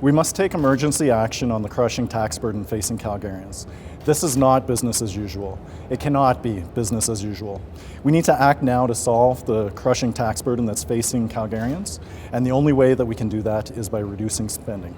We must take emergency action on the crushing tax burden facing Calgarians. This is not business as usual. It cannot be business as usual. We need to act now to solve the crushing tax burden that's facing Calgarians, and the only way that we can do that is by reducing spending.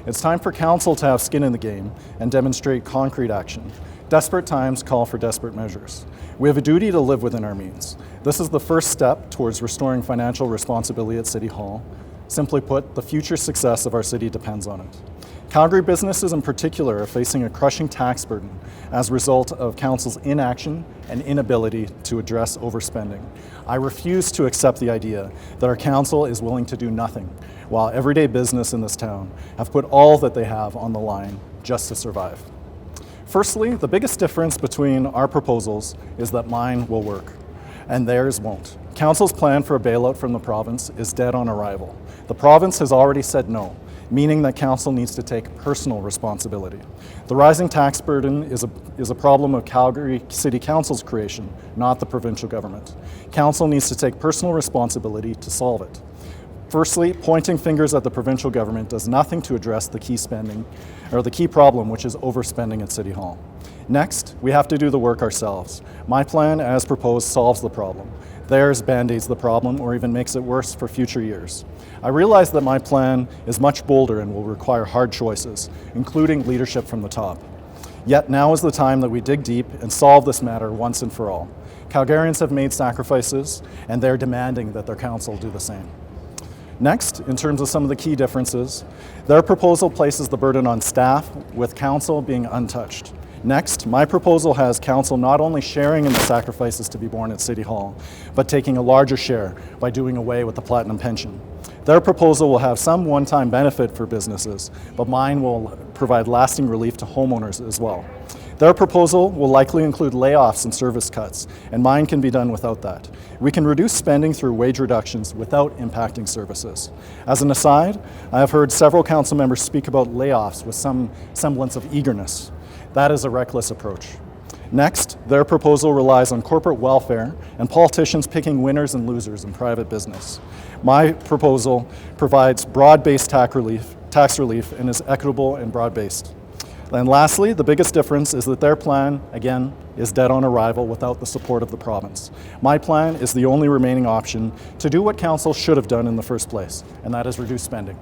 It's time for Council to have skin in the game and demonstrate concrete action. Desperate times call for desperate measures. We have a duty to live within our means. This is the first step towards restoring financial responsibility at City Hall. Simply put, the future success of our city depends on it. Calgary businesses in particular are facing a crushing tax burden as a result of Council's inaction and inability to address overspending. I refuse to accept the idea that our Council is willing to do nothing, while everyday business in this town have put all that they have on the line just to survive. Firstly, the biggest difference between our proposals is that mine will work, and theirs won't. Council's plan for a bailout from the province is dead on arrival. The province has already said no, meaning that Council needs to take personal responsibility. The rising tax burden is a problem of Calgary City Council's creation, not the provincial government. Council needs to take personal responsibility to solve it. Firstly, pointing fingers at the provincial government does nothing to address the key problem, which is overspending at City Hall. Next, we have to do the work ourselves. My plan, as proposed, solves the problem. Theirs band-aids the problem or even makes it worse for future years. I realize that my plan is much bolder and will require hard choices, including leadership from the top. Yet now is the time that we dig deep and solve this matter once and for all. Calgarians have made sacrifices, and they're demanding that their council do the same. Next, in terms of some of the key differences, their proposal places the burden on staff, with council being untouched. Next, my proposal has council not only sharing in the sacrifices to be borne at City Hall, but taking a larger share by doing away with the platinum pension. Their proposal will have some one-time benefit for businesses, but mine will provide lasting relief to homeowners as well. Their proposal will likely include layoffs and service cuts, and mine can be done without that. We can reduce spending through wage reductions without impacting services. As an aside, I have heard several council members speak about layoffs with some semblance of eagerness. That is a reckless approach. Next, their proposal relies on corporate welfare and politicians picking winners and losers in private business. My proposal provides broad-based tax relief and is equitable and broad-based. And lastly, the biggest difference is that their plan, again, is dead on arrival without the support of the province. My plan is the only remaining option to do what council should have done in the first place, and that is reduce spending.